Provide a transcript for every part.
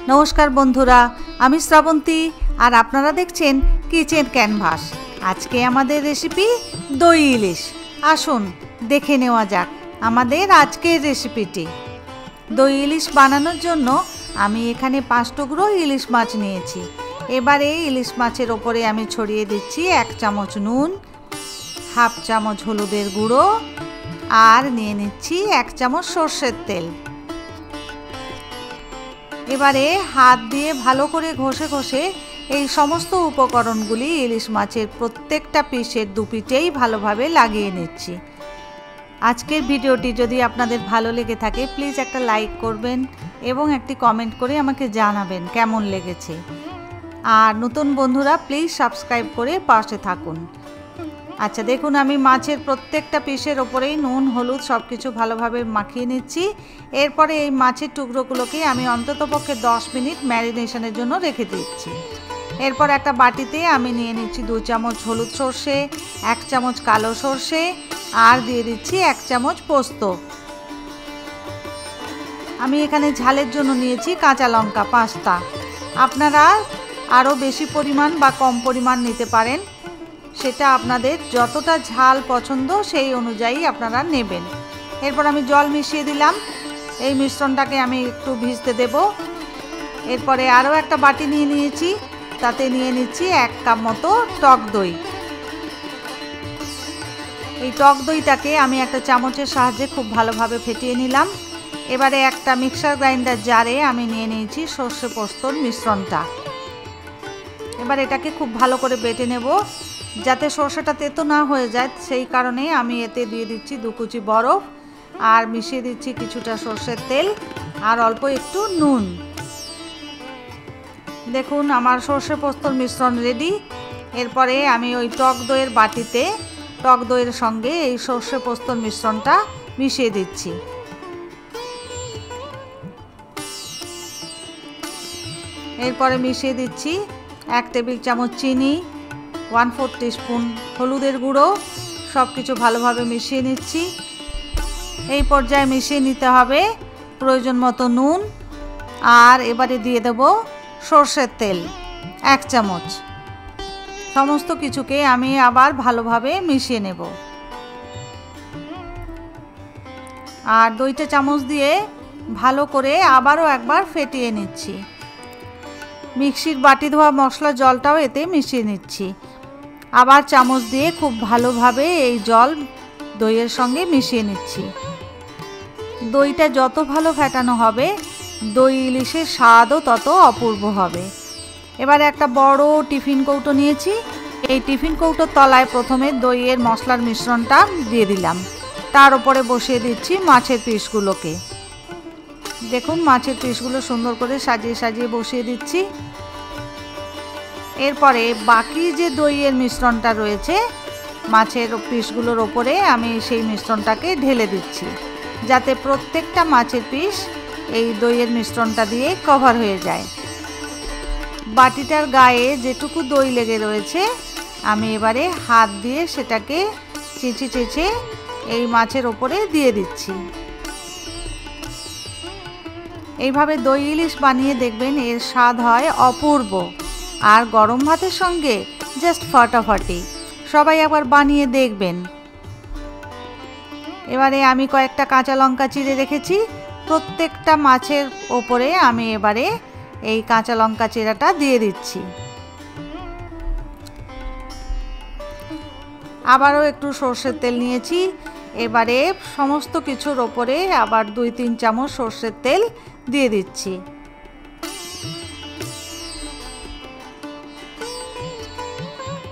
नमस्कार बंधुरा आमी श्रावंती और आपनारा देखछेन किचेन कैनभास। आजके आमादेर रेसिपि दई इलिश। आसुन देखे नेওয়া যাক आमादेर आजकेर रेसिपिटी। दई इलिश बानानोर जोन्नो आमी एखाने 5 टुकरो इलिश माछ नियेछि। एबारे इलिश माछेर ओपरे आमी छड़िए दिচ্ছি 1 चामच नुन, हाफ चामच हलुदेर गुঁড়ো और निये निচ্ছি 1 चामच सर्षेर तेल। एबारे हाथ दिए भालो करे घषे घषे এই সমস্ত উপকরণগুলি ইলিশ মাছের প্রত্যেকটা পিসের দুপিটেই ভালোভাবে লাগিয়ে নিচ্ছি। আজকের ভিডিওটি যদি আপনাদের ভালো লেগে থাকে প্লিজ একটা লাইক করবেন এবং একটি কমেন্ট করে আমাকে জানাবেন কেমন লেগেছে। আর নতুন বন্ধুরা প্লিজ সাবস্ক্রাইব করে পাশে থাকুন। আচ্ছা দেখুন আমি মাছের প্রত্যেকটা পিসের ওপরেই নুন হলুদ সব কিছু ভালোভাবে মাখিয়ে নিচ্ছি। এরপরে এই মাছের টুকরোগুলোকে আমি অন্ততপক্ষে 10 মিনিট ম্যারিনেশনের জন্য রেখে দিচ্ছি। এরপর একটা বাটিতে আমি নিয়ে নিচ্ছি 2 চামচ হলুদ সরষে, 1 চামচ কালো সরষে আর দিয়ে দিচ্ছি 1 চামচ পোস্ত। আমি এখানে ঝালের জন্য নিয়েছি কাঁচা লঙ্কা 5টা। আপনারা আরও বেশি পরিমাণ বা কম পরিমাণ নিতে পারেন, সেটা আপনাদের যতটা ঝাল পছন্দ সেই অনুযায়ী আপনারা নেবেন। এরপর আমি জল মিশিয়ে দিলাম। এই মিশ্রণটাকে আমি একটু ভিজতে দেব। এরপরে আরও একটা বাটি নিয়ে নিয়েছি, তাতে নিয়ে নিচ্ছি 1 কাপ মতো টক দই। এই টক দইটাকে আমি একটা চামচের সাহায্যে খুব ভালোভাবে ফেটিয়ে নিলাম। এবারে একটা মিক্সার গ্রাইন্ডার জারে আমি নিয়ে নিয়েছি সর্ষে পোস্তর মিশ্রণটা। এবার এটাকে খুব ভালো করে বেটে নেব যাতে সর্ষেটা তেতো না হয়ে যায়, সেই কারণে আমি এতে দিয়ে দিচ্ছি 2 কুচি বরফ আর মিশিয়ে দিচ্ছি কিছুটা সর্ষের তেল আর অল্প একটু নুন। দেখুন আমার সর্ষে পোস্তর মিশ্রণ রেডি। এরপরে আমি ওই টক দইয়ের বাটিতে টক দইয়ের সঙ্গে এই সর্ষে পোস্তর মিশ্রণটা মিশিয়ে দিচ্ছি। এরপরে মিশিয়ে দিচ্ছি 1 টেবিল চামচ চিনি, 1/4 টিস্পুন হলুদের গুঁড়ো, সব কিছু ভালোভাবে মিশিয়ে নিচ্ছি। এই পর্যায়ে মিশিয়ে নিতে হবে প্রয়োজন মতো নুন আর এবারে দিয়ে দেব সর্ষের তেল 1 চামচ। সমস্ত কিছুকে আমি আবার ভালোভাবে মিশিয়ে নেব আর 2টা চামচ দিয়ে ভালো করে আবারও একবার ফেটিয়ে নিচ্ছি। মিক্সির বাটি ধোয়া মশলা জলটাও এতে মিশিয়ে নিচ্ছি। আবার চামচ দিয়ে খুব ভালোভাবে এই জল দইয়ের সঙ্গে মিশিয়ে নিচ্ছি। দইটা যত ভালো ফেটানো হবে দই ইলিশের স্বাদও তত অপূর্ব হবে। এবারে একটা বড় টিফিন কৌটো নিয়েছি। এই টিফিন কৌটোর তলায় প্রথমে দইয়ের মশলার মিশ্রণটা দিয়ে দিলাম, তার উপরে বসিয়ে দিচ্ছি মাছের পিসগুলোকে। দেখুন মাছের পিসগুলো সুন্দর করে সাজিয়ে সাজিয়ে বসিয়ে দিচ্ছি। এরপরে বাকি যে দইয়ের মিশ্রণটা রয়েছে মাছের পিসগুলোর ওপরে আমি সেই মিশ্রণটাকে ঢেলে দিচ্ছি যাতে প্রত্যেকটা মাছের পিস এই দইয়ের মিশ্রণটা দিয়ে কভার হয়ে যায়। বাটিটার গায়ে যেটুকু দই লেগে রয়েছে আমি এবারে হাত দিয়ে সেটাকে চেঁচে চেঁচে এই মাছের ওপরে দিয়ে দিচ্ছি। এইভাবে দই ইলিশ বানিয়ে দেখবেন এর স্বাদ হয় অপূর্ব আর গরম ভাতের সঙ্গে জাস্ট ফাটাফাটি। সবাই একবার বানিয়ে দেখবেন। এবারে আমি কয়েকটা কাঁচা লঙ্কা চিড়ে রেখেছি, প্রত্যেকটা মাছের ওপরে আমি এবারে এই কাঁচা লঙ্কা চিড়াটা দিয়ে দিচ্ছি। আবারও একটু সর্ষের তেল নিয়েছি। এবারে সমস্ত কিছুর ওপরে আবার 2-3 চামচ সর্ষের তেল দিয়ে দিচ্ছি।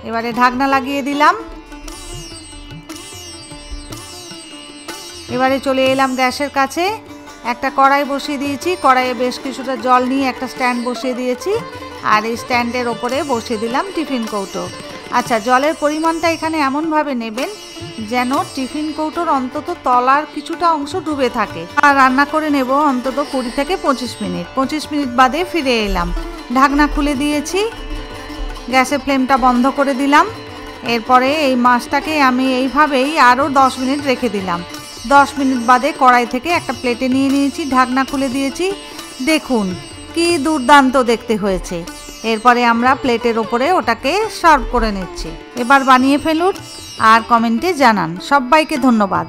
এবারে ঢাকনা লাগিয়ে দিলাম। এবারে চলে এলাম গ্যাসের কাছে। একটা কড়াই বসিয়ে দিয়েছি, কড়াইয়ে বেশ কিছুটা জল নিয়ে একটা স্ট্যান্ড বসিয়ে দিয়েছি আর এই স্ট্যান্ডের ওপরে বসিয়ে দিলাম টিফিন কৌটো। আচ্ছা জলের পরিমাণটা এখানে এমনভাবে নেবেন যেন টিফিন কৌটোর অন্তত তলার কিছুটা অংশ ডুবে থাকে। আর রান্না করে নেব অন্তত 20 থেকে 25 মিনিট। 25 মিনিট বাদে ফিরে এলাম। ঢাকনা খুলে দিয়েছি, গ্যাসের ফ্লেমটা বন্ধ করে দিলাম। এরপরে এই মাছটাকে আমি এইভাবেই আরও 10 মিনিট রেখে দিলাম। 10 মিনিট বাদে কড়াই থেকে একটা প্লেটে নিয়ে নিয়েছি, ঢাকনা খুলে দিয়েছি। দেখুন কি দুর্দান্ত দেখতে হয়েছে। এরপরে আমরা প্লেটের ওপরে ওটাকে সার্ভ করে নিচ্ছি। এবার বানিয়ে ফেলুন আর কমেন্টে জানান। সবাইকে ধন্যবাদ।